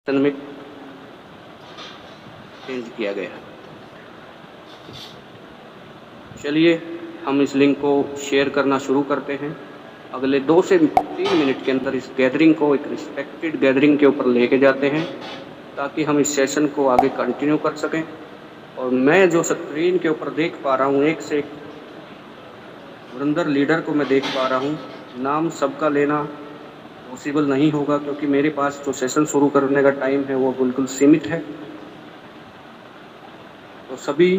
में चेंज किया गया है। चलिए हम इस लिंक को शेयर करना शुरू करते हैं। अगले 2 से 3 मिनट के अंदर इस गैदरिंग को एक रिस्पेक्टेड गैदरिंग के ऊपर लेके जाते हैं, ताकि हम इस सेशन को आगे कंटिन्यू कर सकें। और मैं जो स्क्रीन के ऊपर देख पा रहा हूँ, एक से एक धुरंधर लीडर को मैं देख पा रहा हूँ। नाम सबका लेना पॉसिबल नहीं होगा, क्योंकि मेरे पास जो सेशन शुरू करने का टाइम है वो बिल्कुल सीमित है। तो सभी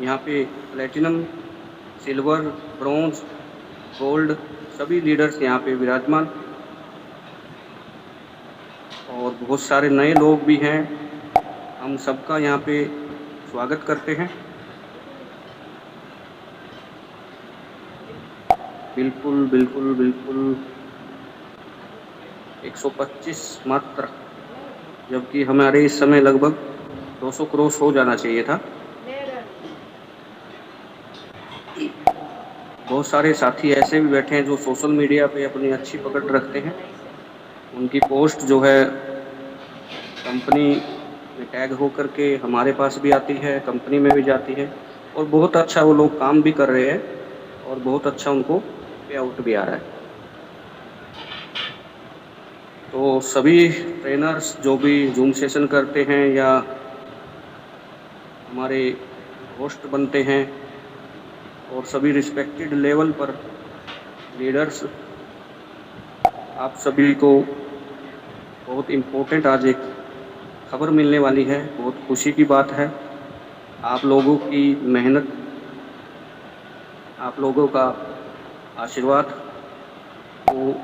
यहाँ पे प्लेटिनम, सिल्वर, ब्रॉन्ज, गोल्ड सभी लीडर्स यहाँ पे विराजमान, और बहुत सारे नए लोग भी हैं। हम सबका यहाँ पे स्वागत करते हैं। बिल्कुल बिल्कुल बिल्कुल 125 मात्र, जबकि हमारे इस समय लगभग 200 क्रॉस हो जाना चाहिए था। बहुत सारे साथी ऐसे भी बैठे हैं जो सोशल मीडिया पे अपनी अच्छी पकड़ रखते हैं। उनकी पोस्ट जो है कंपनी में टैग हो करके हमारे पास भी आती है, कंपनी में भी जाती है, और बहुत अच्छा वो लोग काम भी कर रहे हैं और बहुत अच्छा उनको पे आउट भी आ रहा है। तो सभी ट्रेनर्स जो भी जूम सेशन करते हैं या हमारे होस्ट बनते हैं, और सभी रिस्पेक्टेड लेवल पर लीडर्स, आप सभी को बहुत इम्पोर्टेंट आज एक खबर मिलने वाली है। बहुत खुशी की बात है। आप लोगों की मेहनत, आप लोगों का आशीर्वाद को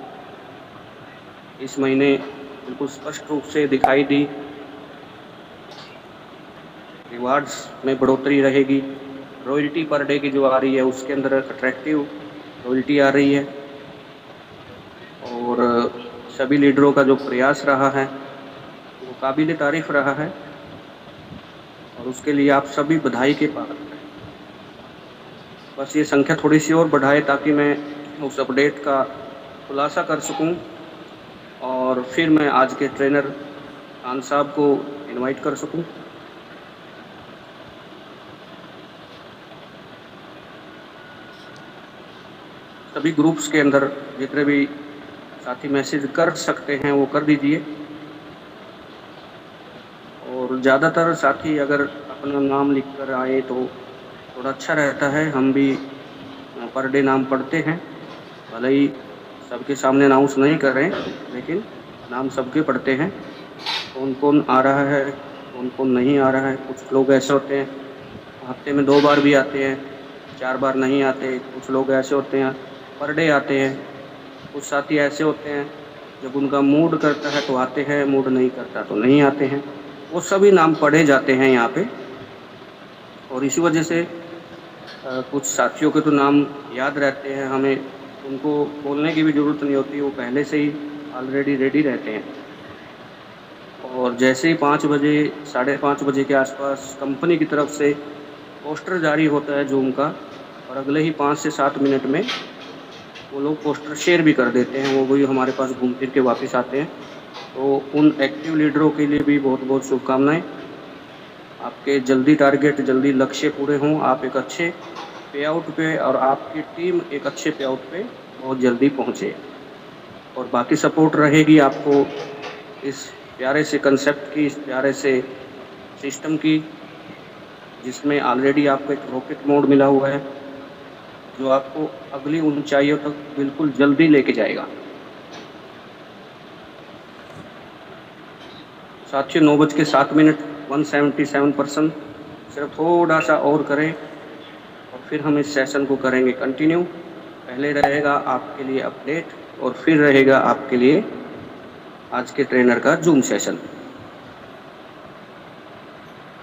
इस महीने बिल्कुल स्पष्ट रूप से दिखाई दी। रिवार्ड्स में बढ़ोतरी रहेगी। रॉयल्टी पर डे की जो आ रही है उसके अंदर अट्रैक्टिव रॉयल्टी आ रही है, और सभी लीडरों का जो प्रयास रहा है वो काबिल तारीफ रहा है, और उसके लिए आप सभी बधाई के पात्र हैं। बस ये संख्या थोड़ी सी और बढ़ाए ताकि मैं उस अपडेट का खुलासा कर सकूं, और फिर मैं आज के ट्रेनर खान साहब को इनवाइट कर सकूं। सभी ग्रुप्स के अंदर जितने भी साथी मैसेज कर सकते हैं वो कर दीजिए, और ज़्यादातर साथी अगर अपना नाम लिख कर आए तो थोड़ा अच्छा रहता है। हम भी पर डे नाम पढ़ते हैं, भले ही सबके सामने अनाउंस नहीं कर रहे हैं, लेकिन नाम सबके पढ़ते हैं। कौन कौन आ रहा है, कौन कौन नहीं आ रहा है। कुछ लोग ऐसे होते हैं हफ्ते में 2 बार भी आते हैं, 4 बार नहीं आते। कुछ लोग ऐसे होते हैं पर डे आते हैं। कुछ साथी ऐसे होते हैं जब उनका मूड करता है तो आते हैं, मूड नहीं करता तो नहीं आते हैं। वो सभी नाम पढ़े जाते हैं यहाँ पे, और इसी वजह से कुछ साथियों के तो नाम याद रहते हैं, हमें उनको बोलने की भी ज़रूरत नहीं होती, वो पहले से ही ऑलरेडी रेडी रहते हैं। और जैसे ही 5 बजे, 5:30 बजे के आसपास कंपनी की तरफ से पोस्टर जारी होता है जूम का, और अगले ही 5 से 7 मिनट में वो लोग पोस्टर शेयर भी कर देते हैं, वो भी हमारे पास घूम फिर के वापस आते हैं। तो उन एक्टिव लीडरों के लिए भी बहुत बहुत शुभकामनाएं। आपके जल्दी टारगेट, जल्दी लक्ष्य पूरे हों, आप एक अच्छे पे आउट पे, और आपकी टीम एक अच्छे पे आउट पे बहुत जल्दी पहुँचे। और बाकी सपोर्ट रहेगी आपको इस प्यारे से कंसेप्ट की, इस प्यारे से सिस्टम की, जिसमें ऑलरेडी आपको एक रॉकेट मोड मिला हुआ है जो आपको अगली ऊंचाइयों तक बिल्कुल जल्दी लेके जाएगा। साथियों 9:07, 177%। सिर्फ थोड़ा सा और करें और फिर हम इस सेशन को करेंगे कंटिन्यू। पहले रहेगा आपके लिए अपडेट, और फिर रहेगा आपके लिए आज के ट्रेनर का जूम सेशन।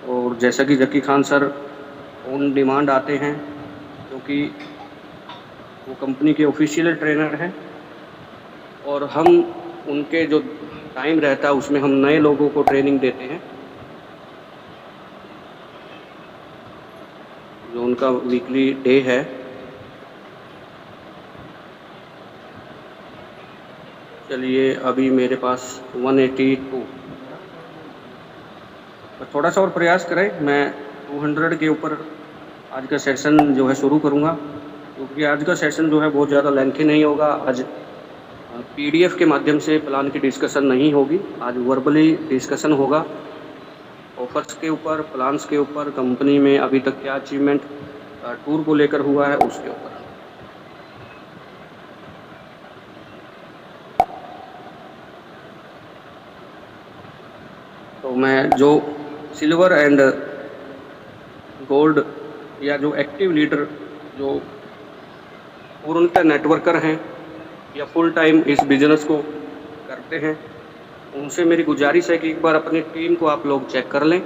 और जैसा कि जकी खान सर ऑन डिमांड आते हैं, क्योंकि वो कंपनी के ऑफिशियल ट्रेनर हैं, और हम उनके जो टाइम रहता है उसमें हम नए लोगों को ट्रेनिंग देते हैं, जो उनका वीकली डे है। चलिए अभी मेरे पास 182 बस थोड़ा सा और प्रयास करें। मैं 200 के ऊपर आज का सेशन जो है शुरू करूँगा, क्योंकि आज का सेशन जो है बहुत ज़्यादा लेंथी नहीं होगा। आज पीडीएफ के माध्यम से प्लान की डिस्कशन नहीं होगी, आज वर्बली डिस्कशन होगा। ऑफर्स के ऊपर, प्लान्स के ऊपर, कंपनी में अभी तक क्या अचीवमेंट टूर को लेकर हुआ है उसके ऊपर। तो मैं जो सिल्वर एंड गोल्ड या जो एक्टिव लीडर जो पूर्णतः नेटवर्कर हैं या फुल टाइम इस बिजनेस को करते हैं, उनसे मेरी गुजारिश है कि एक बार अपनी टीम को आप लोग चेक कर लें,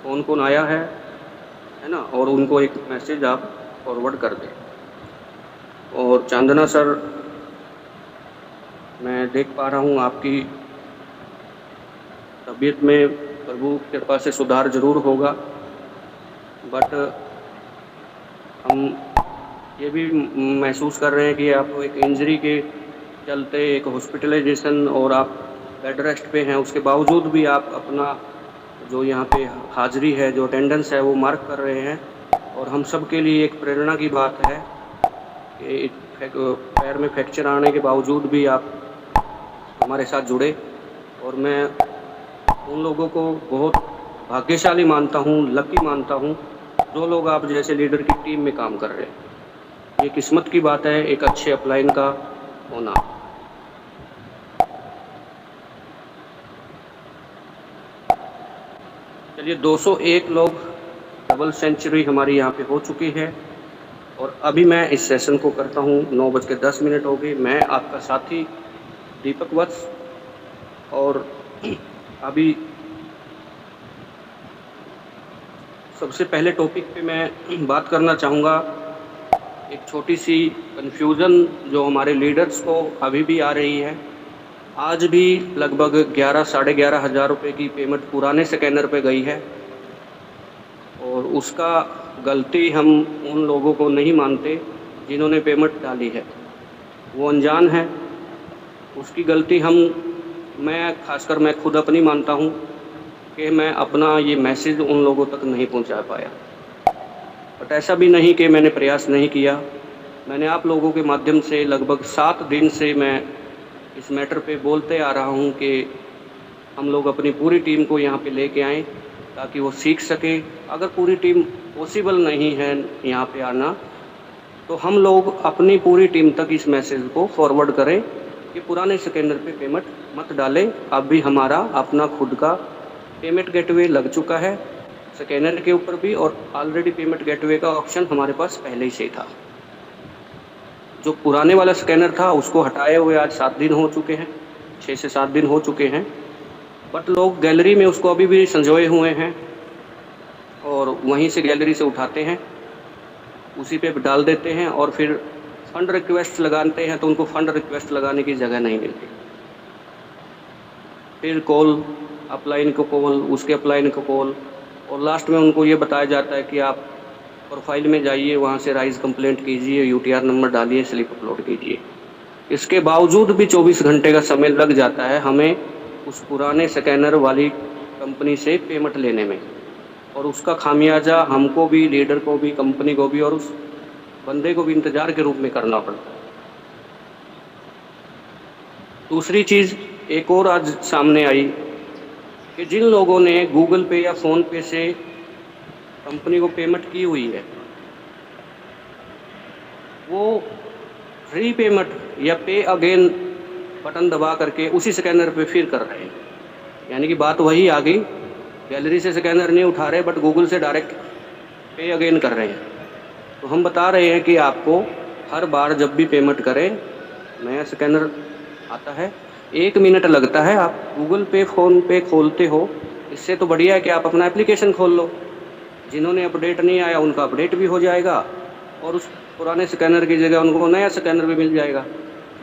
कौन कौन आया है ना, और उनको एक मैसेज आप फॉरवर्ड कर दें। और चांदना सर, मैं देख पा रहा हूँ आपकी तबीयत में प्रभु की कृपा से सुधार जरूर होगा, बट हम ये भी महसूस कर रहे हैं कि आप एक इंजरी के चलते, एक हॉस्पिटलाइजेशन और आप बेड रेस्ट पे हैं, उसके बावजूद भी आप अपना जो यहाँ पे हाजिरी है, जो अटेंडेंस है, वो मार्क कर रहे हैं। और हम सब के लिए एक प्रेरणा की बात है कि पैर में फ्रैक्चर आने के बावजूद भी आप हमारे साथ जुड़े। और मैं उन लोगों को बहुत भाग्यशाली मानता हूँ, लकी मानता हूँ, जो लोग आप जैसे लीडर की टीम में काम कर रहे हैं। ये किस्मत की बात है एक अच्छे अपलाइन का होना। चलिए, 201 लोग, डबल सेंचुरी हमारी यहाँ पे हो चुकी है। और अभी मैं इस सेशन को करता हूँ। 9:10 हो गए। मैं आपका साथी दीपक वत्स, और अभी सबसे पहले टॉपिक पे मैं बात करना चाहूँगा। एक छोटी सी कन्फ्यूज़न जो हमारे लीडर्स को अभी भी आ रही है। आज भी लगभग 11-11.5 हज़ार रुपये की पेमेंट पुराने स्कैनर पे गई है, और उसका गलती हम उन लोगों को नहीं मानते जिन्होंने पेमेंट डाली है। वो अनजान है, उसकी गलती मैं खासकर मैं खुद अपनी मानता हूँ कि मैं अपना ये मैसेज उन लोगों तक नहीं पहुँचा पाया। बट ऐसा भी नहीं कि मैंने प्रयास नहीं किया। मैंने आप लोगों के माध्यम से लगभग 7 दिन से मैं इस मैटर पे बोलते आ रहा हूँ कि हम लोग अपनी पूरी टीम को यहाँ पे लेके आएँ ताकि वो सीख सके। अगर पूरी टीम पॉसिबल नहीं है यहाँ पे आना, तो हम लोग अपनी पूरी टीम तक इस मैसेज को फॉरवर्ड करें कि पुराने स्कैनर पे पेमेंट मत डालें। अब भी हमारा अपना खुद का पेमेंट गेटवे लग चुका है स्कैनर के ऊपर भी, और ऑलरेडी पेमेंट गेटवे का ऑप्शन हमारे पास पहले ही से था। जो पुराने वाला स्कैनर था उसको हटाए हुए आज 7 दिन हो चुके हैं, 6 से 7 दिन हो चुके हैं। बट लोग गैलरी में उसको अभी भी संजोए हुए हैं और वहीं से गैलरी से उठाते हैं, उसी पे डाल देते हैं, और फिर फंड रिक्वेस्ट लगाते हैं तो उनको फंड रिक्वेस्ट लगाने की जगह नहीं मिलती। फिर कॉल, अपलाइन को कॉल, उसके अपलाइन को कॉल, और लास्ट में उनको ये बताया जाता है कि आप प्रोफाइल में जाइए, वहाँ से राइज कंप्लेंट कीजिए, यूटीआर नंबर डालिए, स्लिप अपलोड कीजिए। इसके बावजूद भी 24 घंटे का समय लग जाता है हमें उस पुराने स्कैनर वाली कंपनी से पेमेंट लेने में, और उसका खामियाजा हमको भी, लीडर को भी, कंपनी को भी, और उस बंदे को भी इंतजार के रूप में करना पड़ता है। दूसरी चीज़ एक और आज सामने आई कि जिन लोगों ने गूगल पे या फ़ोन पे से कंपनी को पेमेंट की हुई है, वो फ्री पेमेंट या पे अगेन बटन दबा करके उसी स्कैनर पे फिर कर रहे हैं। यानी कि बात वही आ गई, गैलरी से स्कैनर नहीं उठा रहे बट गूगल से डायरेक्ट पे अगेन कर रहे हैं। तो हम बता रहे हैं कि आपको हर बार जब भी पेमेंट करें, नया स्कैनर आता है, 1 मिनट लगता है। आप गूगल पे, फ़ोन पे खोलते हो, इससे तो बढ़िया है कि आप अपना एप्लीकेशन खोल लो। जिन्होंने अपडेट नहीं आया उनका अपडेट भी हो जाएगा, और उस पुराने स्कैनर की जगह उनको नया स्कैनर भी मिल जाएगा।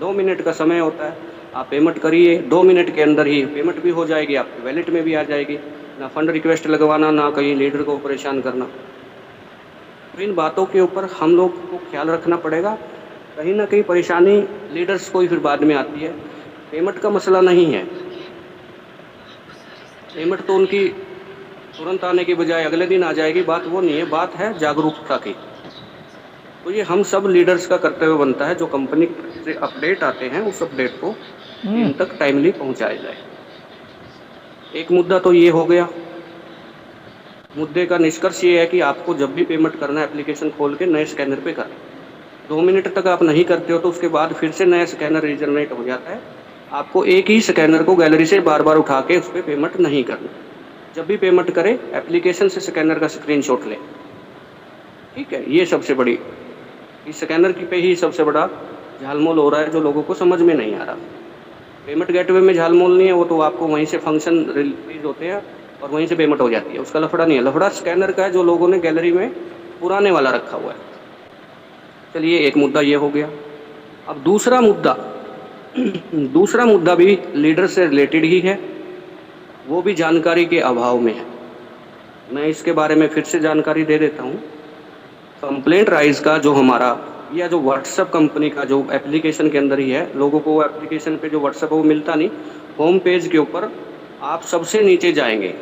2 मिनट का समय होता है, आप पेमेंट करिए, 2 मिनट के अंदर ही पेमेंट भी हो जाएगी, आपके वैलेट में भी आ जाएगी। ना फंड रिक्वेस्ट लगवाना, ना कहीं लीडर को परेशान करना। तो इन बातों के ऊपर हम लोग को ख्याल रखना पड़ेगा। कहीं ना कहीं परेशानी लीडर्स को ही फिर बाद में आती है, पेमेंट का मसला नहीं है। पेमेंट तो उनकी तुरंत आने की बजाय अगले दिन आ जाएगी, बात वो नहीं है, बात है जागरूकता की। तो ये हम सब लीडर्स का कर्तव्य बनता है, जो कंपनी से अपडेट आते हैं उस अपडेट को टीम तक टाइमली पहुंचाया जाए। एक मुद्दा तो ये हो गया। मुद्दे का निष्कर्ष ये है कि आपको जब भी पेमेंट करना है एप्लीकेशन खोल के नए स्कैनर पे करें। 2 मिनट तक आप नहीं करते हो तो उसके बाद फिर से नया स्कैनर रीजनरेट हो जाता है। आपको एक ही स्कैनर को गैलरी से बार बार उठा के उस पर पेमेंट नहीं करना। जब भी पेमेंट करें एप्लीकेशन से स्कैनर का स्क्रीनशॉट लें। ठीक है, ये सबसे बड़ी, इस स्कैनर की पे ही सबसे बड़ा झालमोल हो रहा है, जो लोगों को समझ में नहीं आ रहा। पेमेंट गेटवे में झालमोल नहीं है, वो तो आपको वहीं से फंक्शन रिलीज होते हैं और वहीं से पेमेंट हो जाती है, उसका लफड़ा नहीं है। लफड़ा स्कैनर का है, जो लोगों ने गैलरी में पुराने वाला रखा हुआ है। चलिए, एक मुद्दा ये हो गया। अब दूसरा मुद्दा दूसरा मुद्दा भी लीडर से रिलेटेड ही है, वो भी जानकारी के अभाव में है। मैं इसके बारे में फिर से जानकारी दे देता हूँ। कंप्लेंट राइज का जो हमारा, या जो व्हाट्सएप कंपनी का जो एप्लीकेशन के अंदर ही है, लोगों को वो एप्लीकेशन पे जो व्हाट्सएप है वो मिलता नहीं। होम पेज के ऊपर आप सबसे नीचे जाएंगे,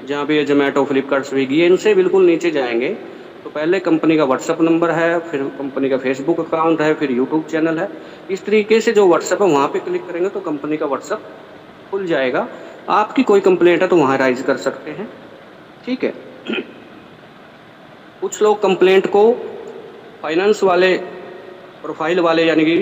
जहाँ पे जोमेटो, फ्लिपकार्ट, स्विगी, इनसे बिल्कुल नीचे जाएंगे तो पहले कंपनी का व्हाट्सएप नंबर है, फिर कंपनी का फेसबुक अकाउंट है, फिर यूट्यूब चैनल है। इस तरीके से जो व्हाट्सएप है वहाँ पे क्लिक करेंगे तो कंपनी का व्हाट्सएप खुल जाएगा। आपकी कोई कंप्लेंट है तो वहाँ राइज कर सकते हैं। ठीक है। कुछ लोग कंप्लेंट को फाइनेंस वाले प्रोफाइल वाले यानी कि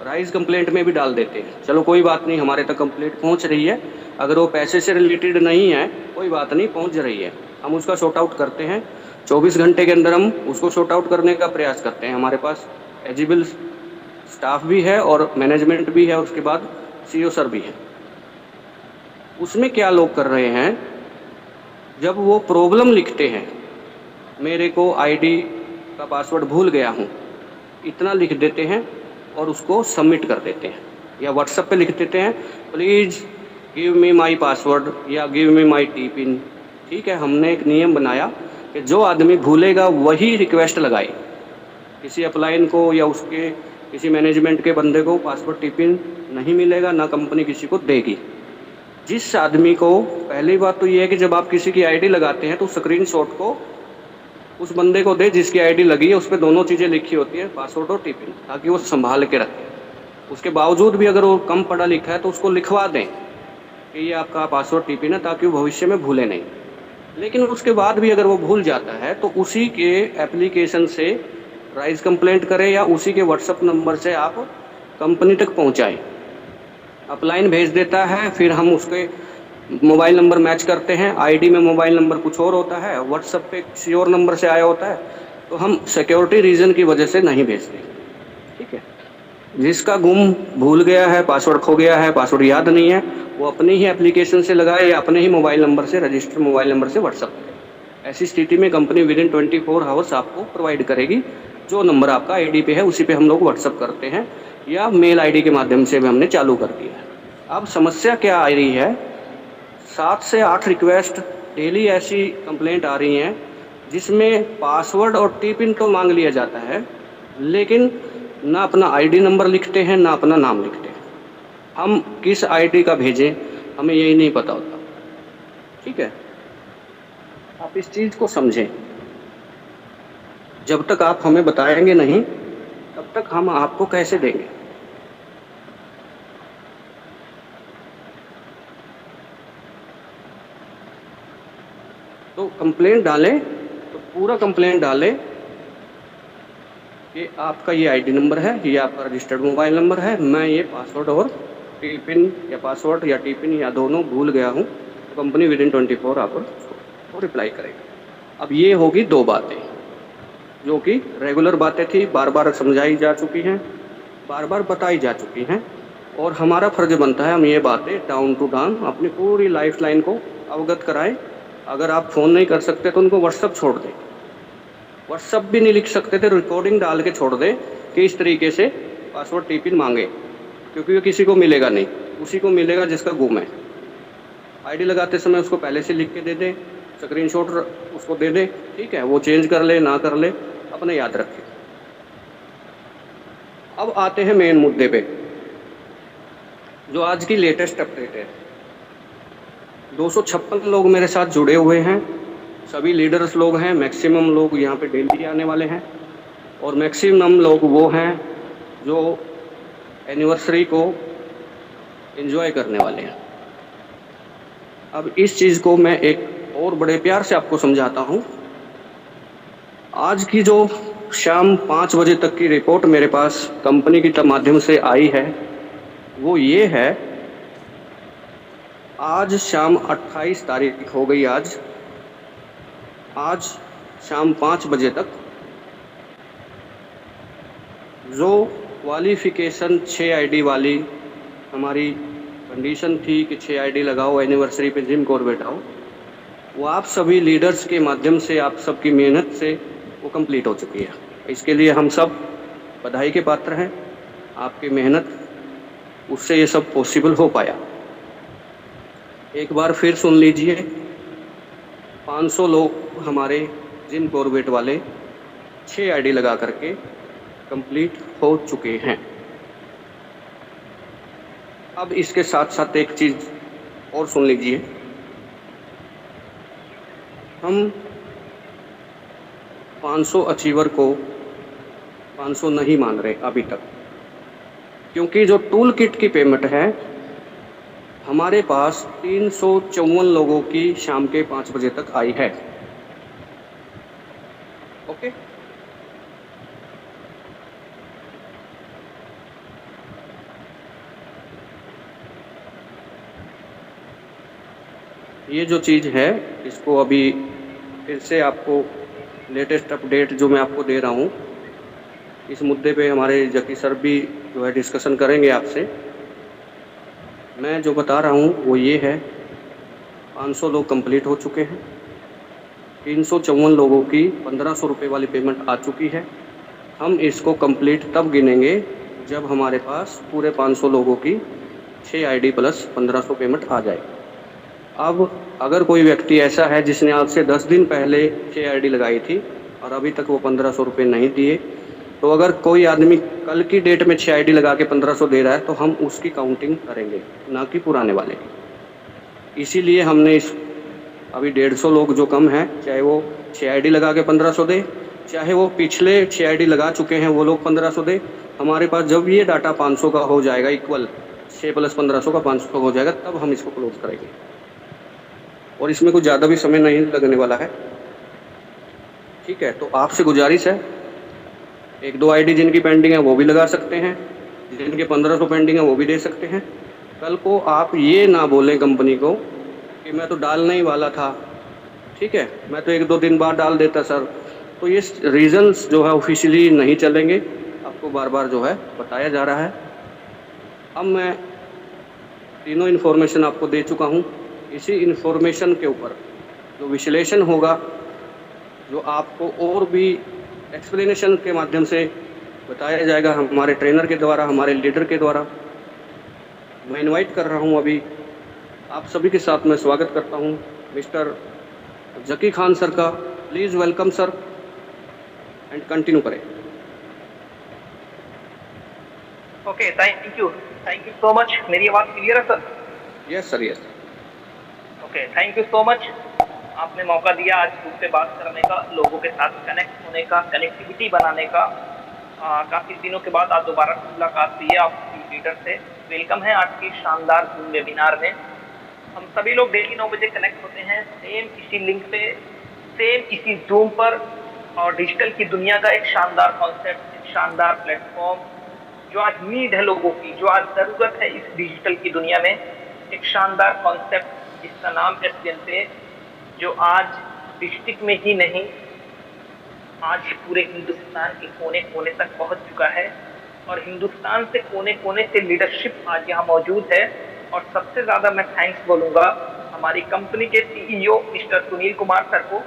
राइज कंप्लेंट में भी डाल देते हैं। चलो कोई बात नहीं, हमारे तक कंप्लेंट पहुंच रही है, अगर वो पैसे से रिलेटेड नहीं है कोई बात नहीं, पहुंच रही है, हम उसका सॉर्ट आउट करते हैं। 24 घंटे के अंदर हम उसको सॉर्ट आउट करने का प्रयास करते हैं। हमारे पास एलिजिबल स्टाफ भी है और मैनेजमेंट भी है, उसके बाद सीईओ सर भी है। उसमें क्या लोग कर रहे हैं, जब वो प्रॉब्लम लिखते हैं, मेरे को आईडी का पासवर्ड भूल गया हूँ, इतना लिख देते हैं और उसको सबमिट कर देते हैं, या व्हाट्सएप पे लिख देते हैं please give me my password या give me my T PIN. ठीक है, हमने एक नियम बनाया कि जो आदमी भूलेगा वही रिक्वेस्ट लगाए। किसी अपलाइन को या उसके किसी मैनेजमेंट के बंदे को पासवर्ड टी पिन नहीं मिलेगा, ना कंपनी किसी को देगी। जिस आदमी को, पहली बात तो ये है कि जब आप किसी की आईडी लगाते हैं तो स्क्रीनशॉट को उस बंदे को दे जिसकी आईडी लगी है, उस पर दोनों चीज़ें लिखी होती है, पासवर्ड और टिपिन, ताकि वो संभाल के रखे। उसके बावजूद भी अगर वो कम पढ़ा लिखा है तो उसको लिखवा दें कि ये आपका पासवर्ड टिपिन है, ताकि वो भविष्य में भूले नहीं। लेकिन उसके बाद भी अगर वो भूल जाता है तो उसी के एप्लीकेशन से राइज कंप्लेंट करें या उसी के व्हाट्सएप नंबर से आप कंपनी तक पहुँचाएँ। अपलाइन भेज देता है, फिर हम उसके मोबाइल नंबर मैच करते हैं, आईडी में मोबाइल नंबर कुछ और होता है, व्हाट्सएप पे किसी और नंबर से आया होता है, तो हम सिक्योरिटी रीज़न की वजह से नहीं भेजते। ठीक है। जिसका गुम, भूल गया है, पासवर्ड खो गया है, पासवर्ड याद नहीं है, वो अपने ही एप्लीकेशन से लगाए या अपने ही मोबाइल नंबर से, रजिस्टर्ड मोबाइल नंबर से व्हाट्सएप करें। ऐसी स्थिति में कंपनी विदिन 24 आवर्स आपको प्रोवाइड करेगी। जो नंबर आपका आईडी पे है उसी पे हम लोग व्हाट्सएप करते हैं, या मेल आईडी के माध्यम से भी हमने चालू कर दिया है। अब समस्या क्या आ रही है, 7 से 8 रिक्वेस्ट डेली ऐसी कंप्लेंट आ रही हैं जिसमें पासवर्ड और टी पिन तो मांग लिया जाता है, लेकिन ना अपना आईडी नंबर लिखते हैं ना अपना नाम लिखते हैं। हम किस आईडी का भेजें हमें यही नहीं पता होता। ठीक है, आप इस चीज़ को समझें। जब तक आप हमें बताएंगे नहीं तब तक हम आपको कैसे देंगे। तो कंप्लेंट डालें तो पूरा कंप्लेंट डालें कि आपका ये आईडी नंबर है, ये आपका रजिस्टर्ड मोबाइल नंबर है, मैं ये पासवर्ड और टी पिन या पासवर्ड या टी पिन या दोनों भूल गया हूँ। तो कंपनी विदिन 24 आवर्स को रिप्लाई करेगी। अब ये होगी 2 बातें जो कि रेगुलर बातें थी, बार बार समझाई जा चुकी हैं, बार बार बताई जा चुकी हैं, और हमारा फर्ज बनता है हम ये बातें डाउन टू डाउन अपनी पूरी लाइफ लाइन को अवगत कराएं। अगर आप फ़ोन नहीं कर सकते तो उनको व्हाट्सएप छोड़ दें। व्हाट्सएप भी नहीं लिख सकते थे, रिकॉर्डिंग डाल के छोड़ दें कि इस तरीके से पासवर्ड टी पिन मांगे, क्योंकि वो किसी को मिलेगा नहीं, उसी को मिलेगा जिसका गुम है। आईडी लगाते समय उसको पहले से लिख के दे दें, स्क्रीनशॉट उसको दे दें। ठीक है, वो चेंज कर ले ना कर ले, अपने याद रखें। अब आते हैं मेन मुद्दे पे, जो आज की लेटेस्ट अपडेट है। 256 लोग मेरे साथ जुड़े हुए हैं, सभी लीडर्स लोग हैं, मैक्सिमम लोग यहाँ पे डेली आने वाले हैं और मैक्सिमम लोग वो हैं जो एनिवर्सरी को एंजॉय करने वाले हैं। अब इस चीज़ को मैं एक और बड़े प्यार से आपको समझाता हूँ। आज की जो शाम 5 बजे तक की रिपोर्ट मेरे पास कंपनी के माध्यम से आई है, वो ये है, आज शाम 28 तारीख हो गई आज शाम 5 बजे तक जो क्वालिफिकेशन 6 आईडी वाली हमारी कंडीशन थी कि 6 आईडी लगाओ, एनिवर्सरी पे जिम कॉर्बेट आओ, वो आप सभी लीडर्स के माध्यम से, आप सबकी मेहनत से वो कंप्लीट हो चुकी है। इसके लिए हम सब बधाई के पात्र हैं। आपकी मेहनत, उससे ये सब पॉसिबल हो पाया। एक बार फिर सुन लीजिए, 500 लोग हमारे जिम कॉर्बेट वाले 6 आईडी लगा करके कंप्लीट हो चुके हैं। अब इसके साथ साथ एक चीज़ और सुन लीजिए, हम 500 अचीवर को 500 नहीं मान रहे अभी तक, क्योंकि जो टूल किट की पेमेंट है हमारे पास 354 लोगों की शाम के 5 बजे तक आई है। ओके, ये जो चीज़ है इसको अभी फिर से आपको लेटेस्ट अपडेट जो मैं आपको दे रहा हूँ, इस मुद्दे पे हमारे जकी सर भी जो है डिस्कशन करेंगे आपसे। मैं जो बता रहा हूँ वो ये है, 500 लोग कंप्लीट हो चुके हैं, 354 लोगों की 1500 रुपये वाली पेमेंट आ चुकी है। हम इसको कंप्लीट तब गिनेंगे जब हमारे पास पूरे 500 लोगों की 6 आईडी प्लस 1500 पेमेंट आ जाए। अब अगर कोई व्यक्ति ऐसा है जिसने आज से 10 दिन पहले 6 आईडी लगाई थी और अभी तक वो 1500 रुपये नहीं दिए, तो अगर कोई आदमी कल की डेट में 6 आईडी लगा के 1500 दे रहा है तो हम उसकी काउंटिंग करेंगे, ना कि पुराने वाले की। इसीलिए हमने इस अभी 150 लोग जो कम हैं, चाहे वो 6 आईडी लगा के 1500 दे, चाहे वो पिछले 6 आईडी लगा चुके हैं वो लोग 1500 दे, हमारे पास जब ये डाटा 500 का हो जाएगा, इक्वल 6 प्लस 1500 का 500 हो जाएगा, तब हम इसको क्लोज करेंगे। और इसमें कुछ ज़्यादा भी समय नहीं लगने वाला है। ठीक है, तो आपसे गुजारिश है, 1-2 आईडी जिनकी पेंडिंग है वो भी लगा सकते हैं, जिनके 1500 पेंडिंग है वो भी दे सकते हैं। कल को आप ये ना बोलें कंपनी को कि मैं तो डालने ही वाला था, ठीक है, मैं तो 1-2 दिन बाद डाल देता सर। तो ये रीज़न्स जो है ऑफिशियली नहीं चलेंगे, आपको बार बार जो है बताया जा रहा है। अब मैं तीनों इन्फॉर्मेशन आपको दे चुका हूँ। इसी इन्फॉर्मेशन के ऊपर जो विश्लेषण होगा, जो आपको और भी एक्सप्लेनेशन के माध्यम से बताया जाएगा हमारे ट्रेनर के द्वारा, हमारे लीडर के द्वारा। मैं इनवाइट कर रहा हूं, अभी आप सभी के साथ मैं स्वागत करता हूं मिस्टर जकी खान सर का। Please welcome sir and continue करें। Okay, thank you so much. मेरी आवाज़ क्लियर है sir? Yes sir, yes. Okay, thank you so much. आपने मौका दिया आज ग्रुप पे बात करने का, लोगों के साथ कनेक्ट होने का, कनेक्टिविटी बनाने का। काफ़ी दिनों के बाद आज दोबारा मुलाकात हुई है आपकी लीडर से। वेलकम है आज की शानदार जूम वेबिनार में। हम सभी लोग डेली 9 बजे कनेक्ट होते हैं, सेम इसी लिंक पे, सेम इसी जूम पर, और डिजिटल की दुनिया का एक शानदार कॉन्सेप्ट, एक शानदार प्लेटफॉर्म जो आज नीड है लोगों की, जो आज ज़रूरत है इस डिजिटल की दुनिया में, एक शानदार कॉन्सेप्ट जिसका नाम एसडीएन पे, जो आज डिस्ट्रिक्ट में ही नहीं, आज पूरे हिंदुस्तान के कोने कोने तक पहुंच चुका है। और हिंदुस्तान से कोने कोने से लीडरशिप आज यहाँ मौजूद है। और सबसे ज़्यादा मैं थैंक्स बोलूँगा हमारी कंपनी के CEO mister Sunil Kumar sir को,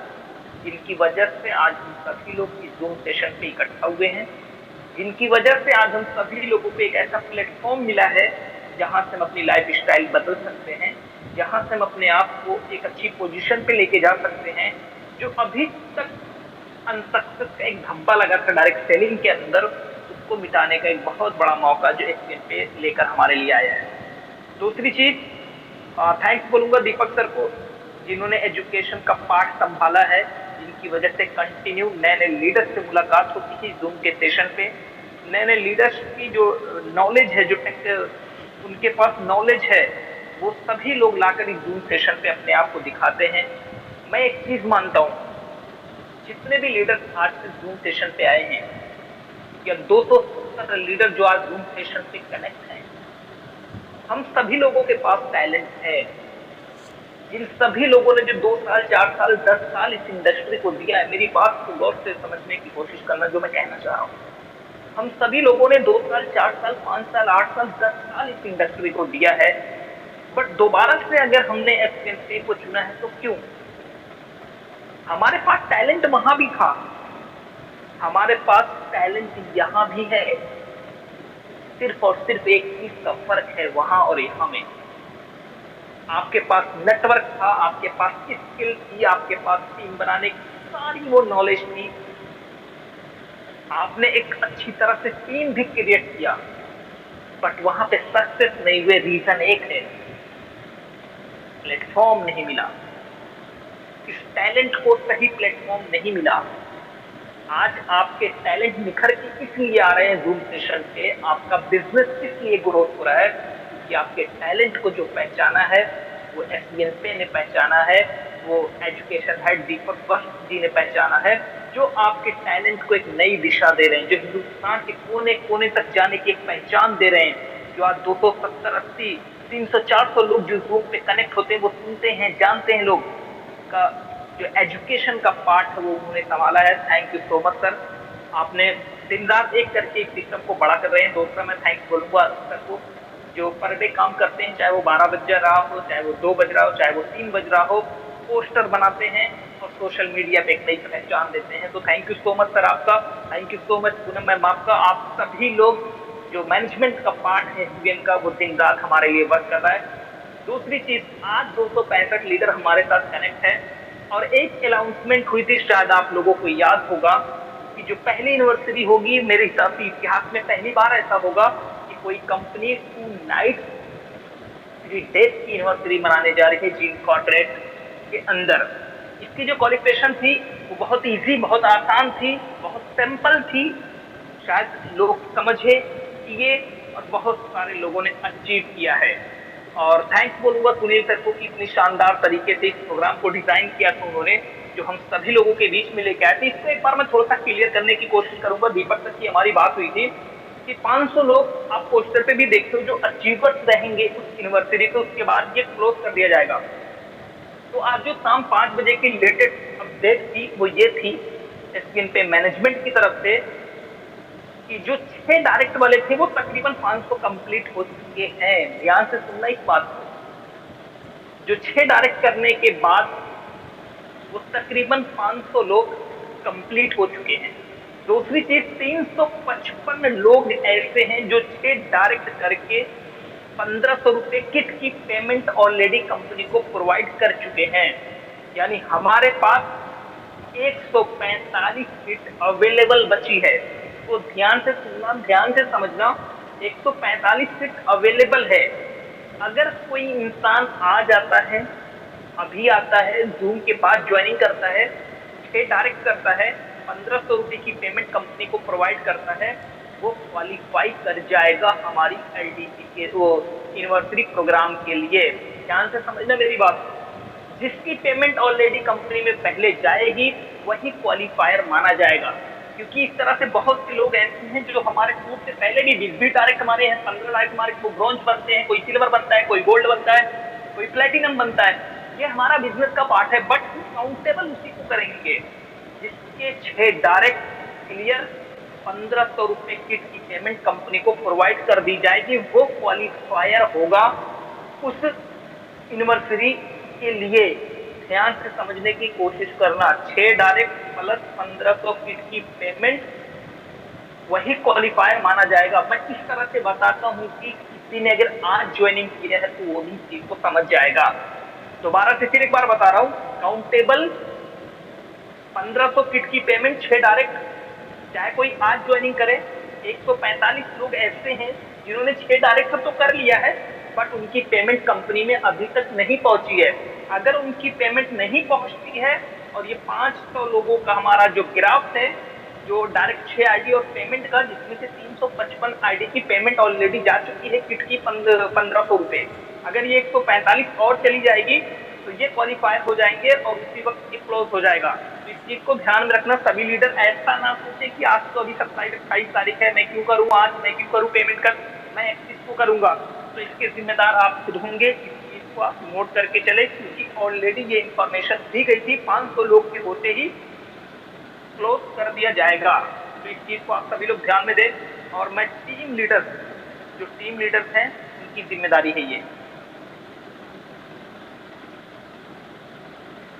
जिनकी वजह से आज हम सभी लोग इस जूम सेशन पे इकट्ठा हुए हैं, जिनकी वजह से आज हम सभी लोगों को एक ऐसा प्लेटफॉर्म मिला है जहाँ से हम अपनी लाइफ स्टाइल बदल सकते हैं, जहाँ से हम अपने आप को एक अच्छी पोजीशन पे लेके जा सकते हैं। जो अभी तक अनसक्सेस का एक धब्बा लगा था डायरेक्ट सेलिंग के अंदर, उसको मिटाने का एक बहुत बड़ा मौका जो एसडीएन पे लेकर हमारे लिए आया है। दूसरी चीज, थैंक्स बोलूंगा दीपक सर को, जिन्होंने एजुकेशन का पार्ट संभाला है, जिनकी वजह से कंटिन्यू नए नए लीडर्स से मुलाकात होती है जूम के सेशन पे। नए नए लीडर्स की जो नॉलेज है, जो उनके पास नॉलेज है, वो सभी लोग लाकर इस जूम सेशन पे अपने आप को दिखाते हैं। मैं एक चीज मानता हूँ, जितने भी लीडर्स आज से जूम सेशन पे आए हैं, या 270 लीडर जो आज जूम सेशन पे कनेक्ट हैं, हम सभी लोगों के पास टैलेंट है। जिन सभी लोगों ने जो 2 साल 4 साल 10 साल इस इंडस्ट्री को दिया है, मेरी बात को गौर से समझने की कोशिश करना जो मैं कहना चाह रहा हूँ। हम सभी लोगों ने 2 साल 4 साल 5 साल 8 साल 10 साल इस इंडस्ट्री को दिया है, बट दोबारा से अगर हमने एफएनसी को चुना है तो क्यों? हमारे पास टैलेंट वहां भी था, हमारे पास टैलेंट यहां भी है, सिर्फ और सिर्फ एक चीज का फर्क है वहां और यहां में। आपके पास नेटवर्क था, आपके पास स्किल थी, आपके पास टीम बनाने की सारी वो नॉलेज थी, आपने एक अच्छी तरह से टीम भी क्रिएट किया, बट वहां पे सक्सेस नहीं हुए। रीजन एक है, प्लेटफॉर्म नहीं मिला, इस टैलेंट को सही प्लेटफॉर्म नहीं मिला। आज आपके टैलेंट निखर के इसलिए आ रहे हैं जूम सेशन पे, आपका बिजनेस इसलिए ग्रोथ हो रहा है कि आपके टैलेंट को जो पहचाना है, वो एसबीएन पे ने पहचाना है, वो एजुकेशन हेड दीपक वस्त जी ने पहचाना है, जो आपके टैलेंट को एक नई दिशा दे रहे हैं, जो हिंदुस्तान के कोने कोने तक जाने की एक पहचान दे रहे हैं। जो आज 270 80 300 400 लोग जो जूम पे कनेक्ट होते हैं, वो सुनते हैं, जानते हैं, लोग का जो एजुकेशन का पार्ट है वो उन्होंने संभाला है। Thank you so much sir, आपने दिन रात एक करके इस सिस्टम को बड़ा कर रहे हैं। दोस्तों मैं थैंक्स बोलूंगा सर को, जो पर डे काम करते हैं, चाहे वो 12 बज रहा हो, चाहे वो 2 बज रहा हो, चाहे वो 3 बज रहा हो, पोस्टर बनाते हैं और सोशल मीडिया पे एक नई पहचान देते हैं। तो thank you so much sir आपका, thank you so much Poonam ma'am आपका। आप सभी लोग जो मैनेजमेंट का पार्ट है एसबीएन का, वो दिन रात हमारे लिए वर्क कर रहा है। दूसरी चीज, आज 265 लीडर हमारे साथ कनेक्ट है, और एक अनाउंसमेंट हुई थी, शायद आप लोगों को याद होगा, कि जो पहली एनिवर्सरी होगी, मेरे हिसाब से इतिहास में पहली बार ऐसा होगा कि कोई कंपनी 2 नाइट 3 डेज की एनिवर्सरी मनाने जा रही है जीन कॉर्पोरेट के अंदर। इसकी जो क्वालिफिकेशन थी वो बहुत इजी, बहुत आसान थी, बहुत सिंपल थी, शायद लोग समझे, किए, और बहुत सारे लोगों ने अचीव किया है। और थैंक्स बोलूंगा सुनील सर को कि इतनी शानदार तरीके से इस प्रोग्राम को डिजाइन किया था उन्होंने, जो हम सभी लोगों के बीच में लेके आए थे। इसको एक बार मैं थोड़ा सा क्लियर करने की कोशिश करूंगा। दीपक सर की हमारी बात हुई थी कि 500 लोग आप पोस्टर पे भी देखते हो जो अचीवर्स रहेंगे उस यूनिवर्सिटी को, उसके बाद ये क्लोज कर दिया जाएगा। तो आज जो शाम 5 बजे की लेटेस्ट अपडेट थी वो ये थी एसबीएन पे मैनेजमेंट की तरफ से, कि जो 6 डायरेक्ट वाले थे वो तकरीबन 500 कंप्लीट हो चुके हैं। ध्यान से सुनना इस बात को, जो 6 डायरेक्ट करने के बाद वो तकरीबन 500 लोग कंप्लीट हो चुके हैं। दूसरी चीज, 355 लोग ऐसे हैं जो 6 डायरेक्ट करके 1500 रुपए किट की पेमेंट ऑलरेडी कंपनी को प्रोवाइड कर चुके हैं। यानी हमारे पास 145 किट अवेलेबल बची है। तो ध्यान से सुनना, ध्यान से समझना, 145 किट अवेलेबल है। अगर कोई इंसान आ जाता है, अभी आता है, जूम के बाद ज्वाइनिंग करता है, 6 डायरेक्ट करता है, 1500 रुपए की पेमेंट कंपनी को प्रोवाइड करता है, वो क्वालिफाई कर जाएगा हमारी एलडीसी के वो यूनिवर्सिटी प्रोग्राम के लिए। ध्यान से समझना मेरी बात, जिसकी पेमेंट ऑलरेडी कंपनी में पहले जाएगी वही क्वालिफायर माना जाएगा। क्योंकि इस तरह से बहुत से लोग ऐसे हैं जो हमारे टूर से पहले भी 20 डायरेक्ट हमारे हैं, 15 डायरेक्ट हमारे, वो ब्रॉन्ज बनते हैं, कोई सिल्वर बनता है, कोई गोल्ड बनता है, कोई प्लेटिनम बनता है। ये हमारा बिजनेस का पार्ट है, बट काउंटेबल उसी को करेंगे जिसके 6 डायरेक्ट क्लियर 1500 रुपए किट की पेमेंट कंपनी को प्रोवाइड कर दी जाएगी, वो क्वालिफायर होगा उस यूनिवर्सिटी के लिए। ध्यान से समझने की कोशिश करना, 6 डायरेक्ट प्लस 1500 किट की पेमेंट, वही क्वालिफायर माना जाएगा। मैं इस तरह से बताता हूं कि किसी ने अगर आज ज्वाइनिंग किया है तो वो भी चीज को समझ जाएगा। दोबारा से फिर एक बार बता रहा हूं, काउंटेबल 1500 किट की पेमेंट, 6 डायरेक्ट, चाहे कोई आज ज्वाइनिंग करे। 145 लोग ऐसे हैं जिन्होंने 6 डायरेक्ट तो कर लिया है, बट उनकी पेमेंट कंपनी में अभी तक नहीं पहुंची है। अगर उनकी पेमेंट नहीं पहुंचती है और ये 500 लोगों का हमारा जो ग्राफ है, जो डायरेक्ट 6 आईडी और पेमेंट का, जिसमें से 355 आईडी की पेमेंट ऑलरेडी जा चुकी है किट की 1500 रुपए, अगर ये 145 और चली जाएगी तो ये क्वालिफायर हो जाएंगे और उसी वक्त ये क्लोज हो जाएगा। तो इस चीज को ध्यान में रखना। सभी लीडर ऐसा ना सोचे कि आज तो अभी 27-28 तारीख है, मैं क्यों करूँ आज, मैं क्यों करूँ पेमेंट कर, मैं 31 को करूंगा। तो इसके जिम्मेदार आप खुद होंगे। इस चीज को आप नोट करके चले, क्योंकि ऑलरेडी ये इंफॉर्मेशन दी गई थी 500 लोग के होते ही क्लोज कर दिया जाएगा। तो इस चीज को आप सभी लोग ध्यान में दें। और मैं टीम लीडर, जो टीम लीडर्स हैं उनकी जिम्मेदारी है ये।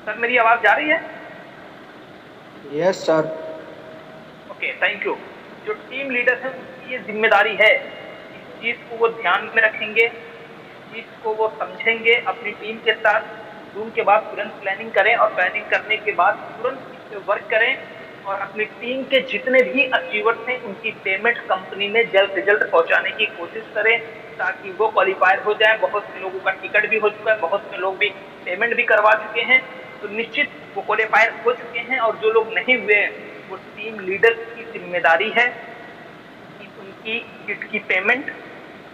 सर मेरी आवाज जा रही है? Yes sir. Okay, thank you. जो टीम लीडर है उनकी ये जिम्मेदारी है, इस चीज को वो ध्यान में रखेंगे, इस चीज को वो समझेंगे, अपनी टीम के साथ जूम के बाद तुरंत प्लानिंग करें और प्लानिंग करने के बाद तुरंत इस पे वर्क करें और अपनी टीम के जितने भी अचीवर्स हैं उनकी पेमेंट कंपनी में जल्द से जल्द पहुंचाने की कोशिश करें, ताकि वो क्वालिफायर हो जाए। बहुत से लोगों का टिकट भी हो चुका है, बहुत से लोग भी पेमेंट भी करवा चुके हैं, तो निश्चित वो क्वालिफायर हो चुके हैं। और जो लोग नहीं हुए, वो टीम लीडर की जिम्मेदारी है कि उनकी किट की पेमेंट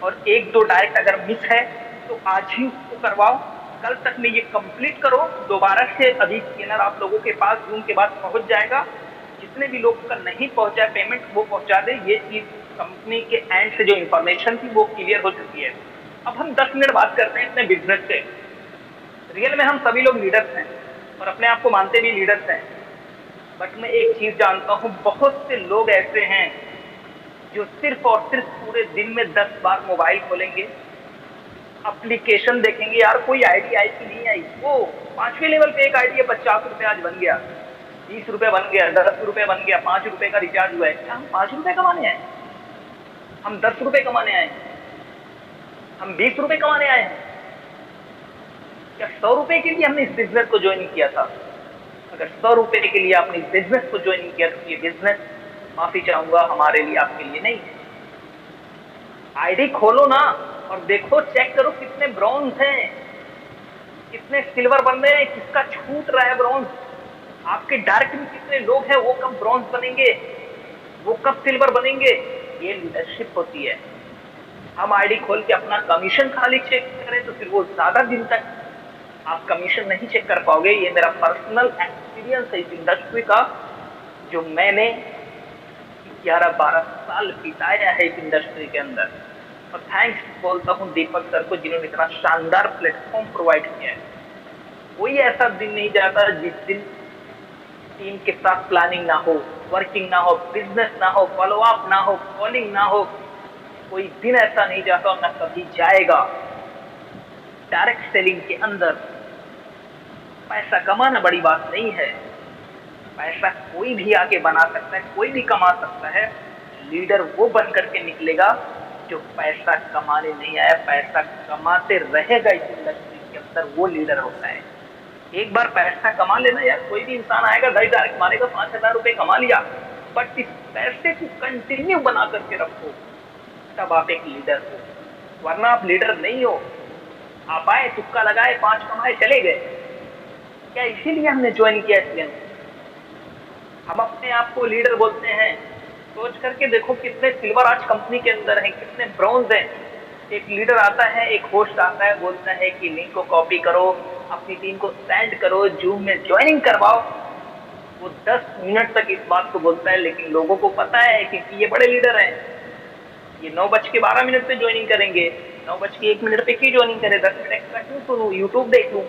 और 1-2 डायरेक्ट अगर मिस है तो आज ही उसको करवाओ, कल तक में ये कंप्लीट करो। दोबारा से अभी स्कैनर आप लोगों के पास जूम के बाद पहुंच जाएगा। जितने भी लोग का नहीं पहुंचा पेमेंट वो पहुंचा दे। ये चीज कंपनी के एंड से जो इंफॉर्मेशन थी वो क्लियर हो चुकी है। अब हम 10 मिनट बात करते हैं अपने बिजनेस से। रियल में हम सभी लोग लीडर्स हैं और अपने आप को मानते भी लीडर्स हैं, बट मैं एक चीज जानता हूँ, बहुत से लोग ऐसे हैं जो सिर्फ और सिर्फ पूरे दिन में 10 बार मोबाइल खोलेंगे, एप्लीकेशन देखेंगे, यार कोई आईडी आई कि नहीं आई। वो 5वें लेवल पे एक आईडी है, 50 रुपए आज बन गया, 20 रुपए बन गया, 10 रुपए बन गया, 5 रुपए का रिचार्ज हुआ है। क्या हम 5 रुपए कमाने आए? हम 10 रुपए कमाने आए? हम 20 रुपए कमाने आए हैं? क्या 100 रुपए के लिए हमने इस बिजनेस को ज्वाइन किया था? अगर 100 रुपए के लिए आपने इस बिजनेस को ज्वाइन किया तो ये बिजनेस, माफी चाहूंगा, हमारे लिए, आपके लिए नहीं है। आईडी खोलो ना और देखो, चेक करो कितने ब्रॉन्ज हैं, कितने सिल्वर बन रहे हैं, किसका छूट रहा है ब्रॉन्ज। आपके डायरेक्ट में कितने लोग हैं, वो कब ब्रॉन्ज बनेंगे, वो कब सिल्वर बनेंगे। ये लीडरशिप होती है। हम आईडी खोल के अपना कमीशन खाली चेक करें तो फिर वो ज्यादा दिन तक आप कमीशन नहीं चेक कर पाओगे। ये मेरा पर्सनल एक्सपीरियंस है इस इंडस्ट्री का, जो मैंने 11-12 साल बिताया है इस इंडस्ट्री के अंदर। और थैंक्स बोलता हूँ दीपक सर को, जिन्होंने इतना शानदार प्लेटफॉर्म प्रोवाइड किया है। कोई ऐसा दिन नहीं जाता जिस दिन टीम के साथ प्लानिंग ना हो, वर्किंग ना हो, बिजनेस ना हो, फॉलो अप ना हो, कॉलिंग ना हो। कोई दिन ऐसा नहीं जाता और ना कभी जाएगा। डायरेक्ट सेलिंग के अंदर पैसा कमाना बड़ी बात नहीं है। पैसा कोई भी आके बना सकता है, कोई भी कमा सकता है। लीडर वो बन करके निकलेगा जो पैसा कमाने नहीं आया, पैसा कमाते रहेगा इस इंडस्ट्री के अंदर, वो लीडर होता है। एक बार पैसा कमा लेना यार, कोई भी इंसान आएगा 10 डायरेक्ट मारेगा, 5,000 रुपए कमा लिया, बट इस पैसे को कंटिन्यू बना करके रखो, तब आप एक लीडर हो। वरना आप लीडर नहीं हो। आप आए, तुक्का लगाए, 5 कमाए, चले गए। क्या इसीलिए हमने ज्वाइन किया इसलिए? हम अपने आप को लीडर बोलते हैं। सोच करके देखो कितने सिल्वर आज कंपनी के अंदर हैं, कितने ब्रॉन्ज हैं। एक लीडर आता है, एक होस्ट आता है, बोलता है कि लिंक को कॉपी करो, अपनी टीम को सेंड करो, जूम में ज्वाइनिंग करवाओ। वो 10 मिनट तक इस बात को बोलता है, लेकिन लोगों को पता है क्योंकि ये बड़े लीडर हैं। ये 9:12 पे ज्वाइनिंग करेंगे, 9:01 पे क्यों ज्वाइनिंग करें, 10 मिनट एक्स्ट्रा क्यों सुनूं, यूट्यूब देख लूं,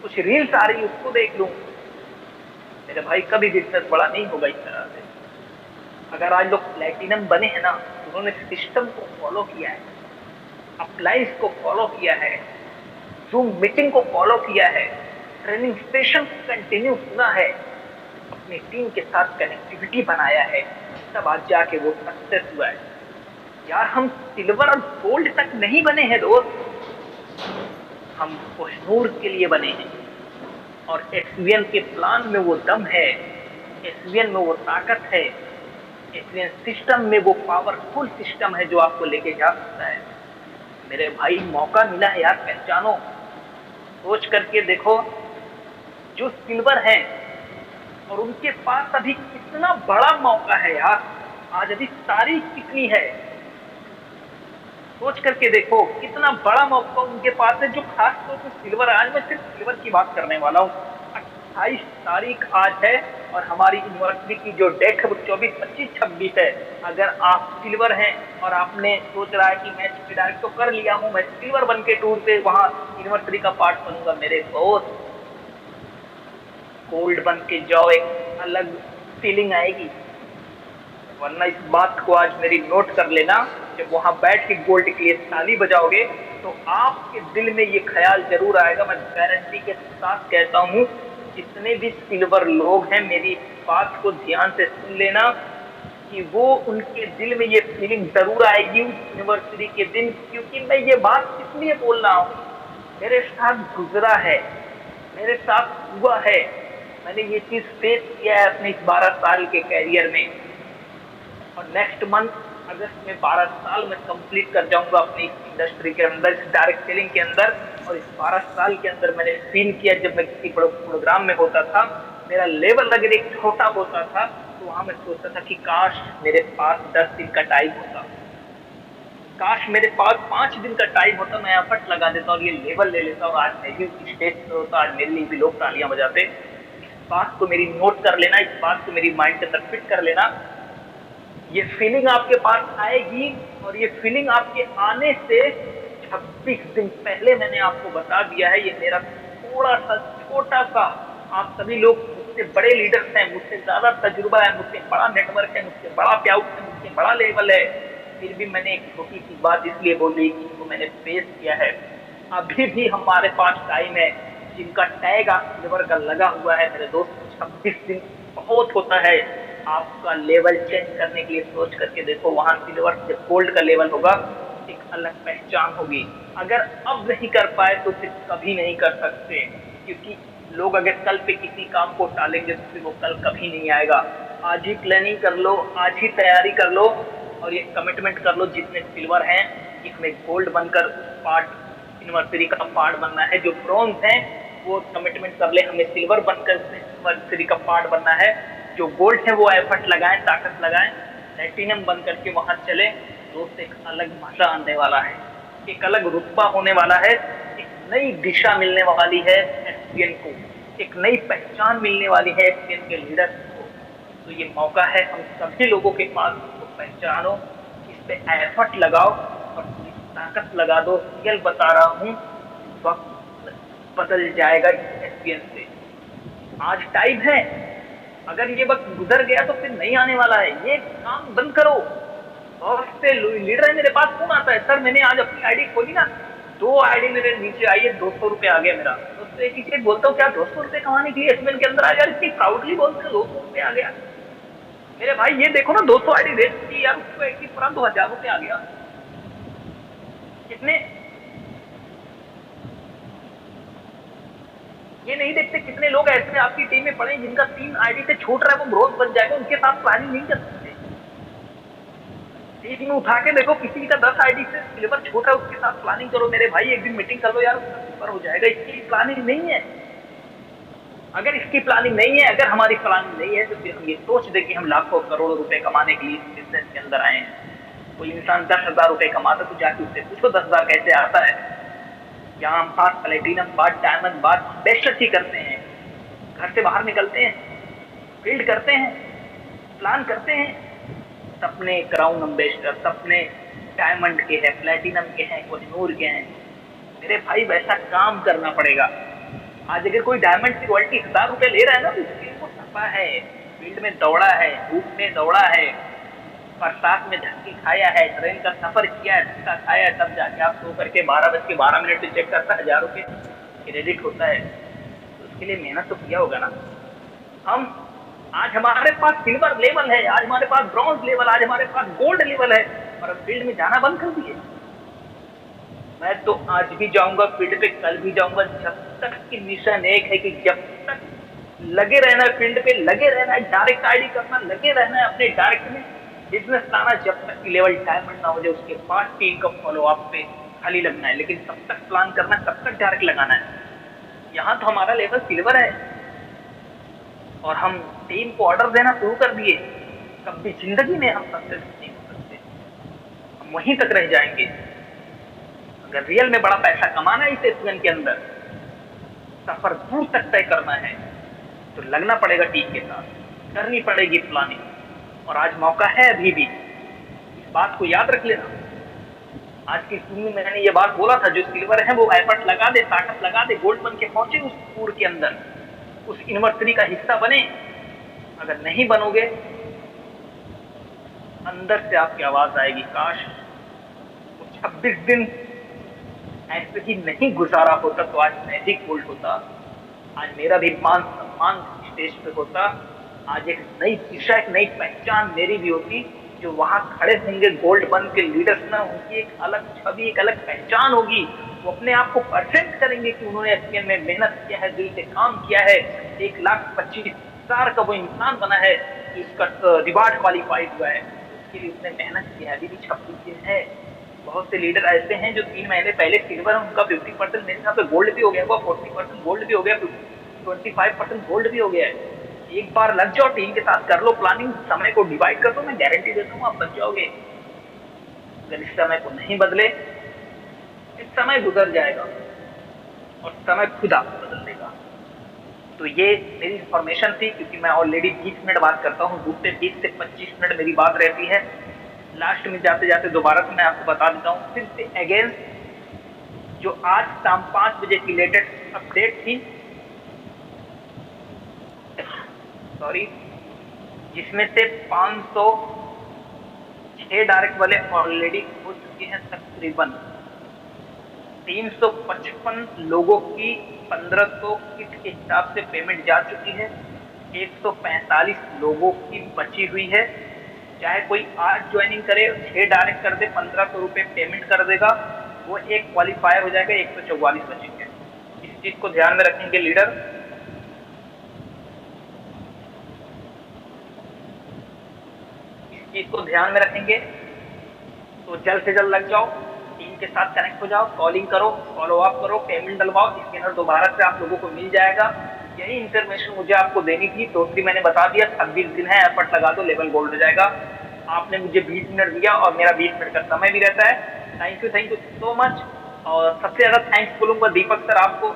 कुछ रील्स आ रही उसको देख लूं। मेरे भाई कभी बिजनेस बड़ा नहीं होगा इस तरह से। अगर आज लोग प्लैटिनम बने हैं ना, उन्होंने सिस्टम को फॉलो किया है, अप्लाइज को फॉलो किया है, जूम मीटिंग को फॉलो किया है, ट्रेनिंग सेशन कंटिन्यू सुना है, अपनी टीम के साथ कनेक्टिविटी बनाया है, तब आज जाके वो सक्सेस हुआ है। यार हम सिल्वर और गोल्ड तक नहीं बने हैं दोस्त, हम कोहिनूर के लिए बने हैं। और एसवीएन के प्लान में वो दम है, एसवीएन में वो ताकत है, एसवीएन सिस्टम में वो पावरफुल सिस्टम है जो आपको लेके जा सकता है। मेरे भाई मौका मिला है यार, पहचानो, सोच करके देखो, जो सिल्वर है और उनके पास अभी कितना बड़ा मौका है यार, आज अभी तारीख कितनी है, सोच करके देखो कितना बड़ा मौका उनके पास है, जो खास तौर पर सिल्वर, आज मैं सिर्फ सिल्वर की बात करने वाला हूँ। 28 तारीख आज है और हमारी यूनिवर्सिटी की जो डेट है वो 24, 25, 26 है। अगर आप सिल्वर हैं और आपने सोच रहा है कि मैं डायरेक्ट तो कर लिया हूँ, मैं सिल्वर बन के टूर पे वहां यूनिवर्सिटी का पार्ट बनूंगा, मेरे दोस्त गोल्ड बन के जाओ, एक अलग फीलिंग आएगी। वरना इस बात को आज मेरी नोट कर लेना, जब वहां बैठ के गोल्ड के लिए ताली बजाओगे तो आपके दिल में ये ख्याल जरूर आएगा, मैं गारंटी के साथ कहता हूँ। जितने भी सिल्वर लोग हैं, मेरी बात को ध्यान से सुन लेना, कि वो उनके दिल में ये फीलिंग जरूर आएगी उस यूनिवर्सिटी के दिन, क्योंकि मैं ये बात इसलिए बोल रहा हूँ, मेरे साथ गुजरा है, मेरे साथ हुआ है, मैंने ये चीज फेस किया है अपने इस 12 साल के कैरियर में। और नेक्स्ट मंथ अगस्त में 12 साल में कंप्लीट कर जाऊंगा अपनी इंडस्ट्री के अंदर, इस डायरेक्ट सेलिंग के अंदर। और इस 12 साल के अंदर मैंने फील किया, जब मैं किसी प्रोग्राम में होता था, मेरा लेवल अगर एक छोटा होता था तो वहां मैं सोचता था कि काश मेरे पास 10 दिन का टाइम होता, काश मेरे पास 5 दिन का टाइम होता, मैं एफर्ट लगा देता और ये लेवल ले लेता और आज मैं भी स्टेज पर होता, आज मेरे लिए भी लोग तालियां बजाते। इस बात को मेरी नोट कर लेना, इस बात को मेरी माइंड के अंदर फिट कर लेना। ये फीलिंग आपके पास आएगी और ये फीलिंग आपके आने से 26 दिन पहले मैंने आपको बता दिया है। ये मेरा थोड़ा सा छोटा सा, आप सभी लोग मुझसे बड़े लीडर्स हैं, मुझसे ज्यादा तजुर्बा है, मुझसे बड़ा नेटवर्क है, मुझसे बड़ा प्याउट है, मुझसे बड़ा लेवल है, फिर भी मैंने एक छोटी सी बात इसलिए बोली कि इसको मैंने फेस किया है। अभी भी हमारे पास टाइम है, जिनका टैग आप सिल्वर का लगा हुआ है मेरे दोस्त, 26 दिन बहुत होता है आपका लेवल चेंज करने के लिए। सोच करके देखो, वहां सिल्वर से गोल्ड का लेवल होगा, एक अलग पहचान होगी। अगर अब नहीं कर पाए तो फिर कभी नहीं कर सकते, क्योंकि लोग अगर कल पे किसी काम को टालेंगे तो फिर वो कल कभी नहीं आएगा। आज ही प्लानिंग कर लो, आज ही तैयारी कर लो और ये कमिटमेंट कर लो, जितने सिल्वर हैं इसमें गोल्ड बनकर पार्ट यूनिवर्सिटी का पार्ट बनना है। जो ब्रॉन्ज हैं वो कमिटमेंट कर ले, हमें सिल्वर बनकर यूनिवर्सिटी का पार्ट बनना है। जो गोल्ड है वो एफर्ट लगाएं, ताकत लगाएं, प्लैटिनम बन करके वहां चले, दोस्त एक अलग मजा आने वाला है, एक अलग रुतबा होने वाला है, एक नई दिशा मिलने वाली है एसपीएन को, एक नई पहचान मिलने वाली है एसपीएन के लीडर्स को। तो ये मौका है हम सभी लोगों के पास, इसको पहचानो, इस पे एफर्ट लगाओ और पूरी ताकत लगा दो। रियल बता रहा हूँ, वक्त बदल जाएगा इस एसपीएन से। आज टाइम है, अगर ये वक्त गुजर गया तो फिर नहीं आने वाला है। ये काम बंद करो। और से लीडर है, मेरे पास फोन आता है, सर मैंने आज अपनी आईडी खोली ना, 2 आईडी मेरे नीचे आई है, 200 रुपए आ गया मेरा। तो उससे एक ही बोलता हूँ, क्या 200 रुपए कमाने के लिए एसबीएन के अंदर आ यार, इतनी प्राउडली बोलते हैं 200 रुपए आ गया। मेरे भाई ये देखो ना, 200 आईडी रेट की यार, उसको एक ही पूरा 2000 रुपए आ गया। कितने, ये नहीं देखते कितने लोग ऐसे आपकी टीम में पड़े जिनका 3 आईडी से छूट रहा है, वो ग्रोथ बन जाएगा, उनके साथ प्लानिंग नहीं कर सकते। टीम में उठा के देखो, किसी का 10 आईडी से सिल्वर छूट है, उसके साथ प्लानिंग करो मेरे भाई, एक दिन मीटिंग कर लो यार, उसका सिल्वर हो जाएगा। इसकी प्लानिंग नहीं है। अगर इसकी प्लानिंग नहीं है, अगर हमारी प्लानिंग नहीं है, तो फिर हम ये सोच दे कि हम लाखों करोड़ों रुपए कमाने के लिए बिजनेस के अंदर आए हैं। कोई इंसान 10,000 रुपए कमाता तो जाके उससे पूछो 10,000 कैसे आता है। यहाँ हम बात प्लेटिनम, बात डायमंड, बात बेस्ट ही करते हैं। घर से बाहर निकलते हैं, बिल्ड करते हैं, प्लान करते हैं, सपने क्राउन एम्बेसडर, सपने डायमंड के हैं, प्लेटिनम के हैं, कोहिनूर के हैं। मेरे भाई वैसा काम करना पड़ेगा। आज अगर कोई डायमंड की रॉयल्टी 1000 रुपए ले रहा है ना, तो उसको सपा है, फील्ड में दौड़ा है, धूप में दौड़ा है, बरसात में धक्के खाया है, ट्रेन का सफर किया है, धक्का खाया है, तब जाके आप सो करके 12:12 पे चेक करता है 1000 रुपये क्रेडिट होता है। तो उसके लिए मेहनत तो किया होगा ना। हम आज हमारे पास सिल्वर लेवल है, आज हमारे पास ब्रॉन्ज लेवल, आज हमारे पास गोल्ड लेवल है, और अब फील्ड में जाना बंद कर दिए। मैं तो आज भी जाऊंगा फील्ड पे, कल भी जाऊंगा, जब तक की मिशन एक है कि जब तक लगे रहना है फील्ड पे, लगे रहना है, डायरेक्ट आईडी करना, लगे रहना है अपने डायरेक्ट में बिजनेस लाना, जब तक की लेवल डायमंड ना हो जाए, उसके बाद टीम का फॉलो अप पे खाली लगना है, लेकिन कब तक प्लान करना, कब तक डायरेक्ट लगाना है। यहाँ तो हमारा लेवल सिल्वर है और हम टीम को ऑर्डर देना शुरू कर दिए, कभी जिंदगी में हम सक्सेस नहीं हो सकते, हम वहीं तक रह जाएंगे। अगर रियल में बड़ा पैसा कमाना है इस एसवीएन के अंदर, सफर दूर तक तय करना है, तो लगना पड़ेगा टीम के साथ, करनी पड़ेगी प्लानिंग। और आज मौका है अभी भी, इस बात को याद रख लेना। आज की स्कूल में मैंने ये बात बोला था, जो सिल्वर है वो एफर्ट लगा दे, ताकत लगा दे, गोल्ड बन के पहुंचे उस टूर के अंदर, उस एनिवर्सरी का हिस्सा बने। अगर नहीं बनोगे, अंदर से आपकी आवाज आएगी, काश वो 26 दिन ऐसे ही नहीं गुजारा होता तो आज मैं भी गोल्ड होता, आज मेरा भी मान सम्मान स्टेज पे होता, आज एक नई दिशा, एक नई पहचान मेरी भी होती। जो वहां खड़े होंगे गोल्ड बन के लीडर्स ना, उनकी एक अलग छवि, एक अलग पहचान होगी। वो अपने आप को परसेंट करेंगे कि उन्होंने एसपीएन में मेहनत किया है, दिल से काम किया है, 1,25,000 का वो इंसान बना है जिसका रिवार्ड क्वालिफाइड हुआ है, उसके लिए उसने मेहनत की है। अभी भी 26 दिन है। बहुत से लीडर ऐसे हैं जो 3 महीने पहले सिल्वर है, उनका 50% मेरे हिसाब से गोल्ड भी हो गया, 40% गोल्ड भी हो गया, 25% गोल्ड भी हो गया है। एक बार लग जाओ, टीम के साथ कर लो प्लानिंग, समय को डिवाइड कर दो, मैं गारंटी देता हूँ आप बच जाओगे। अगर इस समय को नहीं बदले, इस समय गुजर जाएगा और समय खुद आपको बदल देगा। तो ये मेरी इंफॉर्मेशन थी, क्योंकि मैं ऑलरेडी 20 मिनट बात करता हूँ, दूसरे 20 से 25 मिनट मेरी बात रहती है। लास्ट में जाते जाते दोबारा से मैं आपको बता देता हूँ, फिर से अगेंस्ट जो आज शाम 5 बजे की लेटेस्ट अपडेट थी, सॉरी, जिसमें से 506 डायरेक्ट वाले ऑलरेडी हो चुके हैं। तकरीबन 355 लोगों की 1500 किट के हिसाब से पेमेंट जा चुकी है, 145 लोगों की बची हुई है। चाहे कोई आज ज्वाइनिंग करे, 6 डायरेक्ट कर दे, 1500 रुपये पेमेंट कर देगा, वो एक क्वालिफायर हो जाएगा, 144 बचेंगे। इस चीज को ध्यान में रखेंगे लीडर। चीज को ध्यान में रखेंगे तो जल्द से जल्द लग जाओ, टीम के साथ कनेक्ट हो जाओ, कॉलिंग करो, फॉलो अप करो, पेमेंट डलवाओ, स्कैनर दोबारा से आप लोगों को मिल जाएगा। यही इन्फॉर्मेशन मुझे आपको देनी थी, टोटली मैंने बता दिया। 26 दिन है, एफर्ट लगा दो, लेवल गोल्ड हो जाएगा। आपने मुझे 20 मिनट दिया और मेरा 20 मिनट का समय भी रहता है। Thank you so much. और सबसे ज्यादा थैंक्स बोलूंगा दीपक सर आपको,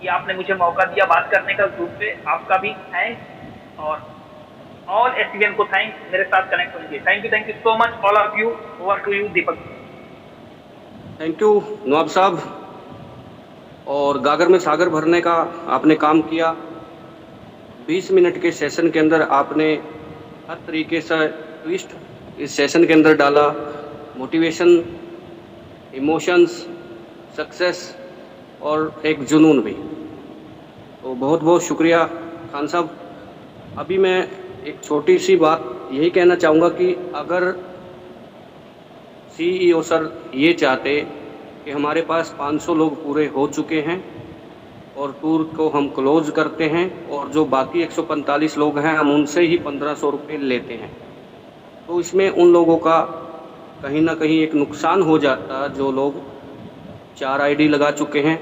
कि आपने मुझे मौका दिया बात करने का ग्रुप पे, आपका भी थैंक्स। और ऑल एसवीएन को थैंक्स मेरे साथ कनेक्ट होने के लिए। Thank you so much all of you. Over to you Deepak. Thank you Nawab sahab. और गागर में सागर भरने का आपने काम किया। 20 मिनट के सेशन के अंदर आपने हर तरीके से ट्विस्ट इस सेशन के अंदर डाला, मोटिवेशन, इमोशंस, सक्सेस और एक जुनून भी। तो बहुत बहुत शुक्रिया खान साहब। अभी मैं एक छोटी सी बात यही कहना चाहूँगा कि अगर सीईओ सर ये चाहते कि हमारे पास 500 लोग पूरे हो चुके हैं और टूर को हम क्लोज करते हैं और जो बाकी 145 लोग हैं हम उनसे ही 1500 रुपये लेते हैं, तो इसमें उन लोगों का कहीं ना कहीं एक नुकसान हो जाता। जो लोग 4 आईडी लगा चुके हैं,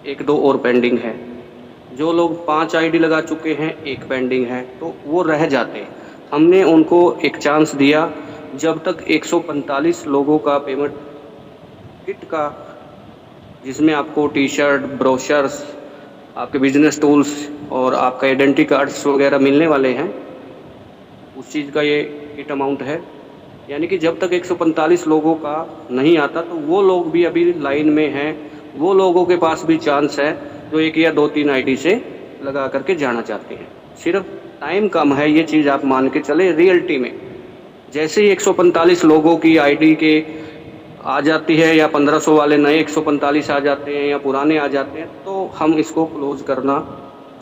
1-2 और पेंडिंग है, जो लोग 5 आईडी लगा चुके हैं, 1 पेंडिंग है, तो वो रह जाते। हमने उनको एक चांस दिया। जब तक 145 लोगों का पेमेंट किट का, जिसमें आपको टी शर्ट, ब्रोशर्स, आपके बिजनेस टूल्स और आपका आइडेंटिटी कार्ड्स वगैरह मिलने वाले हैं, उस चीज़ का ये किट अमाउंट है। यानी कि जब तक 145 लोगों का नहीं आता तो वो लोग भी अभी लाइन में हैं, वो लोगों के पास भी चांस है जो 1 या 2-3 आईडी से लगा करके जाना चाहते हैं। सिर्फ टाइम कम है, ये चीज़ आप मान के चले। रियलिटी में जैसे ही 145 लोगों की आईडी के आ जाती है या 1500 वाले नए 145 आ जाते हैं या पुराने आ जाते हैं, तो हम इसको क्लोज करना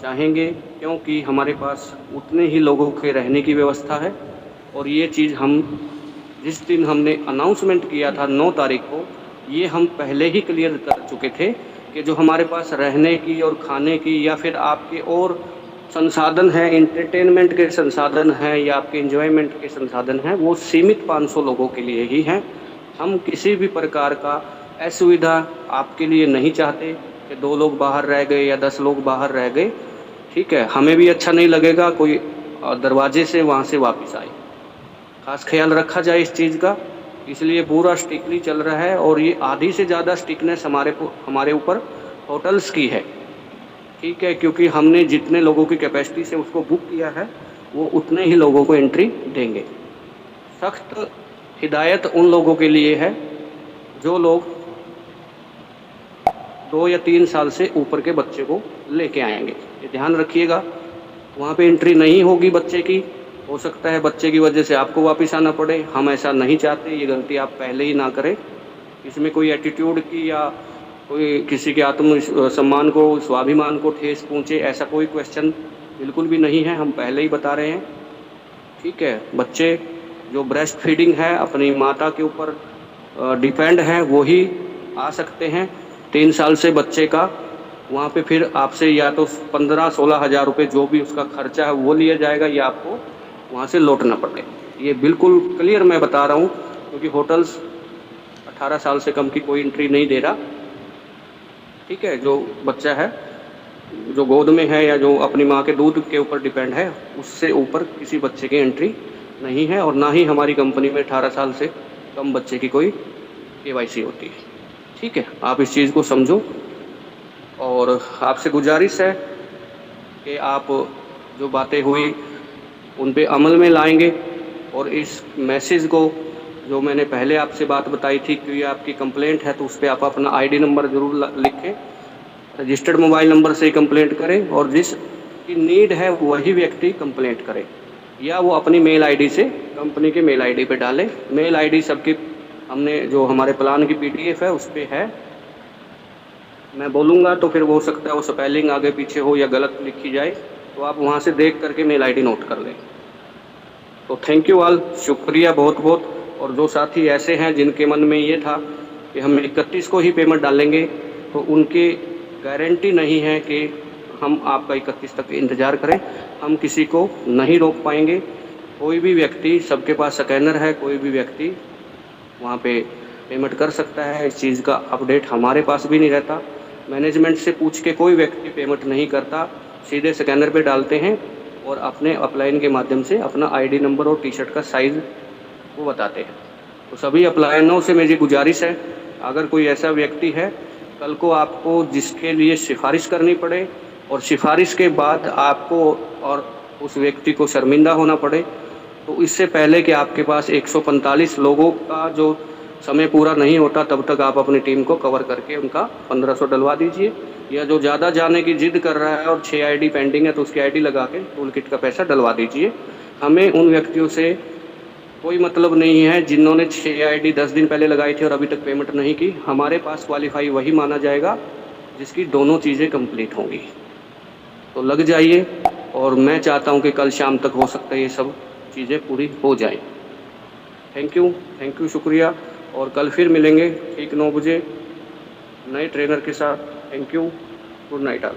चाहेंगे, क्योंकि हमारे पास उतने ही लोगों के रहने की व्यवस्था है। और ये चीज़ हम जिस दिन हमने अनाउंसमेंट किया था 9 तारीख को, ये हम पहले ही क्लियर कर चुके थे कि जो हमारे पास रहने की और खाने की या फिर आपके और संसाधन हैं, एंटरटेनमेंट के संसाधन हैं या आपके एंजॉयमेंट के संसाधन हैं, वो सीमित 500 लोगों के लिए ही हैं। हम किसी भी प्रकार का असुविधा आपके लिए नहीं चाहते कि 2 लोग बाहर रह गए या 10 लोग बाहर रह गए, ठीक है? हमें भी अच्छा नहीं लगेगा कोई दरवाजे से वहाँ से वापस आए। ख़ास ख़्याल रखा जाए इस चीज़ का, इसलिए पूरा स्ट्रिक्टली चल रहा है और ये आधी से ज़्यादा स्ट्रिक्टनेस हमारे ऊपर होटल्स की है, ठीक है? क्योंकि हमने जितने लोगों की कैपेसिटी से उसको बुक किया है, वो उतने ही लोगों को एंट्री देंगे। सख्त हिदायत उन लोगों के लिए है, जो लोग 2 या 3 साल से ऊपर के बच्चे को लेके आएँगे। ये ध्यान रखिएगा, वहाँ पे एंट्री नहीं होगी बच्चे की, हो सकता है बच्चे की वजह से आपको वापस आना पड़े, हम ऐसा नहीं चाहते, ये गलती आप पहले ही ना करें। इसमें कोई एटीट्यूड की या कोई किसी के सम्मान को, स्वाभिमान को ठेस पहुँचे, ऐसा कोई क्वेश्चन बिल्कुल भी नहीं है, हम पहले ही बता रहे हैं, ठीक है? बच्चे जो ब्रेस्ट फीडिंग है, अपनी माता के ऊपर डिपेंड हैं, वो ही आ सकते हैं। 3 साल से बच्चे का वहाँ पे फिर आपसे या तो 15-16 हज़ार रुपये जो भी उसका खर्चा है वो लिया जाएगा या आपको वहाँ से लौटना पड़ेगा। ये बिल्कुल क्लियर मैं बता रहा हूँ, क्योंकि होटल्स 18 साल से कम की कोई एंट्री नहीं दे रहा, ठीक है? जो बच्चा है, जो गोद में है या जो अपनी माँ के दूध के ऊपर डिपेंड है, उससे ऊपर किसी बच्चे की एंट्री नहीं है और ना ही हमारी कंपनी में 18 साल से कम बच्चे की कोई केवाईसी होती है, ठीक है? आप इस चीज़ को समझो और आपसे गुजारिश है कि आप जो बातें हुई उन पे अमल में लाएँगे और इस मैसेज को, जो मैंने पहले आपसे बात बताई थी कि ये आपकी कंप्लेंट है, तो उस पे आप अपना आईडी नंबर ज़रूर लिखें, रजिस्टर्ड मोबाइल नंबर से कंप्लेंट करें और जिसकी नीड है वही व्यक्ति कंप्लेंट करे या वो अपनी मेल आईडी से कंपनी के मेल आईडी पे डालें। मेल आईडी सबकी हमने जो हमारे प्लान की पीडीएफ है उस पे है, मैं बोलूँगा तो फिर हो सकता है वो स्पेलिंग आगे पीछे हो या गलत लिखी जाए, तो आप वहाँ से देख करके मेल आईडी नोट कर लें। तो थैंक यू ऑल, शुक्रिया बहुत बहुत। और जो साथी ऐसे हैं जिनके मन में ये था कि हम 31 को ही पेमेंट डालेंगे, तो उनकी गारंटी नहीं है कि हम आपका 31 तक इंतज़ार करें, हम किसी को नहीं रोक पाएंगे। कोई भी व्यक्ति, सबके पास स्कैनर है, कोई भी व्यक्ति वहाँ पे पेमेंट कर सकता है। इस चीज़ का अपडेट हमारे पास भी नहीं रहता, मैनेजमेंट से पूछ के कोई व्यक्ति पेमेंट नहीं करता, सीधे स्कैनर पे डालते हैं और अपने अपलाइन के माध्यम से अपना आईडी नंबर और टी शर्ट का साइज़ वो बताते हैं। तो सभी अपलाइनों से मेरी गुजारिश है, अगर कोई ऐसा व्यक्ति है कल को आपको जिसके लिए सिफारिश करनी पड़े और सिफारिश के बाद आपको और उस व्यक्ति को शर्मिंदा होना पड़े, तो इससे पहले कि आपके पास 145 लोगों का जो समय पूरा नहीं होता, तब तक आप अपनी टीम को कवर करके उनका 1500 डलवा दीजिए, या जो ज़्यादा जाने की ज़िद कर रहा है और 6 आईडी पेंडिंग है तो उसकी आईडी लगा के टूल किट का पैसा डलवा दीजिए। हमें उन व्यक्तियों से कोई मतलब नहीं है जिन्होंने 6 आईडी 10 दिन पहले लगाई थी और अभी तक पेमेंट नहीं की। हमारे पास क्वालिफाई वही माना जाएगा जिसकी दोनों चीज़ें कंप्लीट होंगी। तो लग जाइए और मैं चाहता हूं कि कल शाम तक हो सकता है ये सब चीज़ें पूरी हो जाएं। थैंक यू, शुक्रिया। और कल फिर मिलेंगे ठीक 9 बजे नए ट्रेनर के साथ। Thank you, good night all.